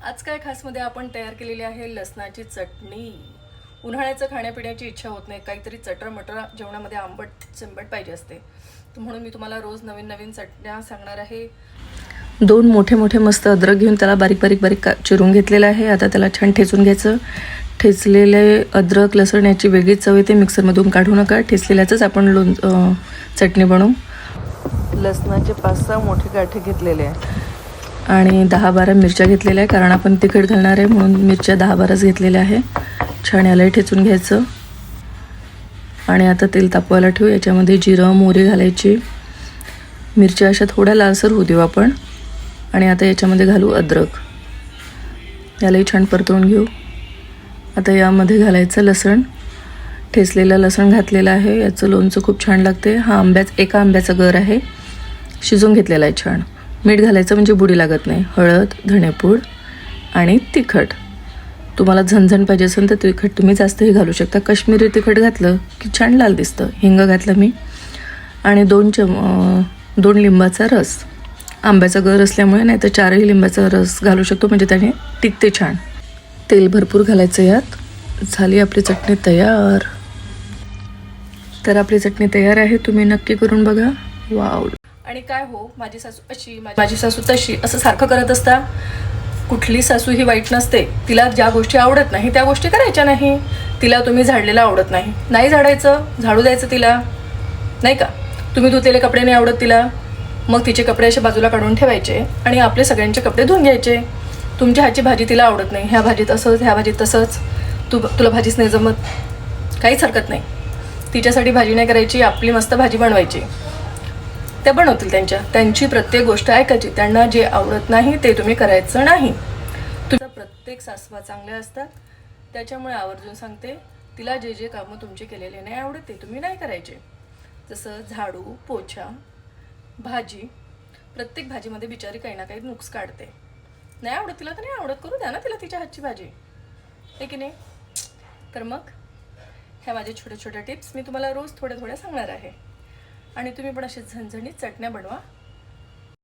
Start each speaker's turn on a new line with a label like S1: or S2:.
S1: आज काय खासमध्ये आपण तयार केलेली आहे लसणाची चटणी. उन्हाळ्याचं खाण्यापिण्याची इच्छा होत नाही, काहीतरी चटरमटर जेवणामध्ये आंबट चिंबट पाहिजे असते. तर म्हणून मी तुम्हाला रोज नवीन नवीन चटण्या सांगणार आहे. 2 मोठे मोठे मस्त अद्रक घेऊन त्याला बारीक बारीक बारीक चिरून घेतलेलं आहे. आता त्याला छान ठेचून घ्यायचं. ठेचलेले अद्रक लसूण याची वेगळी चव येते, मिक्सरमधून काढू नका. ठेचलेल्याचंच आपण चटणी बनवू. लसणाचे 5-6 मोठे गाठे घेतलेले आहे आणि 10-12 मिरच्या घेतलेल्या आहे, कारण आपण तिखट घालणार आहे म्हणून मिरच्या 10-12च घेतलेल्या आहे. छान यालाही ठेचून घ्यायचं आणि आता तेल तापवायला ठेवू. याच्यामध्ये जिरं मोहरी घालायची. मिरच्या अशा थोड्या लालसर होऊ देऊ आपण आणि आता याच्यामध्ये घालू अद्रक. यालाही छान परतवून घेऊ. आता यामध्ये घालायचं लसण. ठेचलेलं लसण घातलेलं आहे. याचं लोणचं खूप छान लागते. हा एका आंब्याचा गर आहे, शिजवून घेतलेला आहे छान. मीठ घालायचं म्हणजे बुडी लागत नाही. हळद, धणेपूड आणि तिखट. तुम्हाला झणझण पाहिजे असेल तर तिखट तुम्ही जास्तही घालू शकता. काश्मीरी तिखट घातलं की छान लाल दिसतं. हिंग घातलं मी आणि 2 लिंबाचा रस. आंब्याचा गर असल्यामुळे नाही तर 4ही लिंबाचा रस घालू शकतो, म्हणजे त्याने टिकते छान. तेल भरपूर घालायचं यात. झाली आपली चटणी तयार. तर आपली चटणी तयार आहे, तुम्ही नक्की करून बघा. वाव. आणि काय हो, माझी सासू अशी माझी सासू तशी असं सारखं करत असता. कुठली सासू ही वाईट नसते. तिला ज्या गोष्टी आवडत नाही त्या गोष्टी करायच्या नाही. तिला तुम्ही झाडलेलं आवडत नाही झाडायचं, झाडू द्यायचं तिला, नाही का. तुम्ही धुतलेले कपडे नाही आवडत तिला, मग तिचे कपडे असे बाजूला काढून ठेवायचे आणि आपले सगळ्यांचे कपडे धुवून घ्यायचे. तुमच्या हातची भाजी तिला आवडत नाही, ह्या भाजीत असंच ह्या भाजीत तसंच, तुला भाजीच नाही जमत, काहीच हरकत नाही. तिच्यासाठी भाजी नाही करायची, आपली मस्त भाजी बनवायची. त्या बनवतील त्यांची प्रत्येक गोष्ट ऐकायची. त्यांना जे आवडत नाही ते तुम्ही करायचं नाही. तुमचा प्रत्येक सासवा चांगल्या असतात, त्याच्यामुळे आवर्जून सांगते, तिला जे जे कामं तुमचे केलेले नाही आवडत ते तुम्ही नाही करायचे. जसं झाडू, पोछा, भाजी. प्रत्येक भाजीमध्ये बिचारी काही ना काही नुक्स काढते. नाही आवडत तिला तर नाही आवडत, करू द्या ना तिला तिच्या हातची भाजी, आहे की नाही. तर मग ह्या माझ्या छोट्या छोट्या टिप्स मी तुम्हाला रोज थोड्या थोड्या सांगणार आहे आणि तुम्ही पण अशी झणझणीत चटण्या बनवा.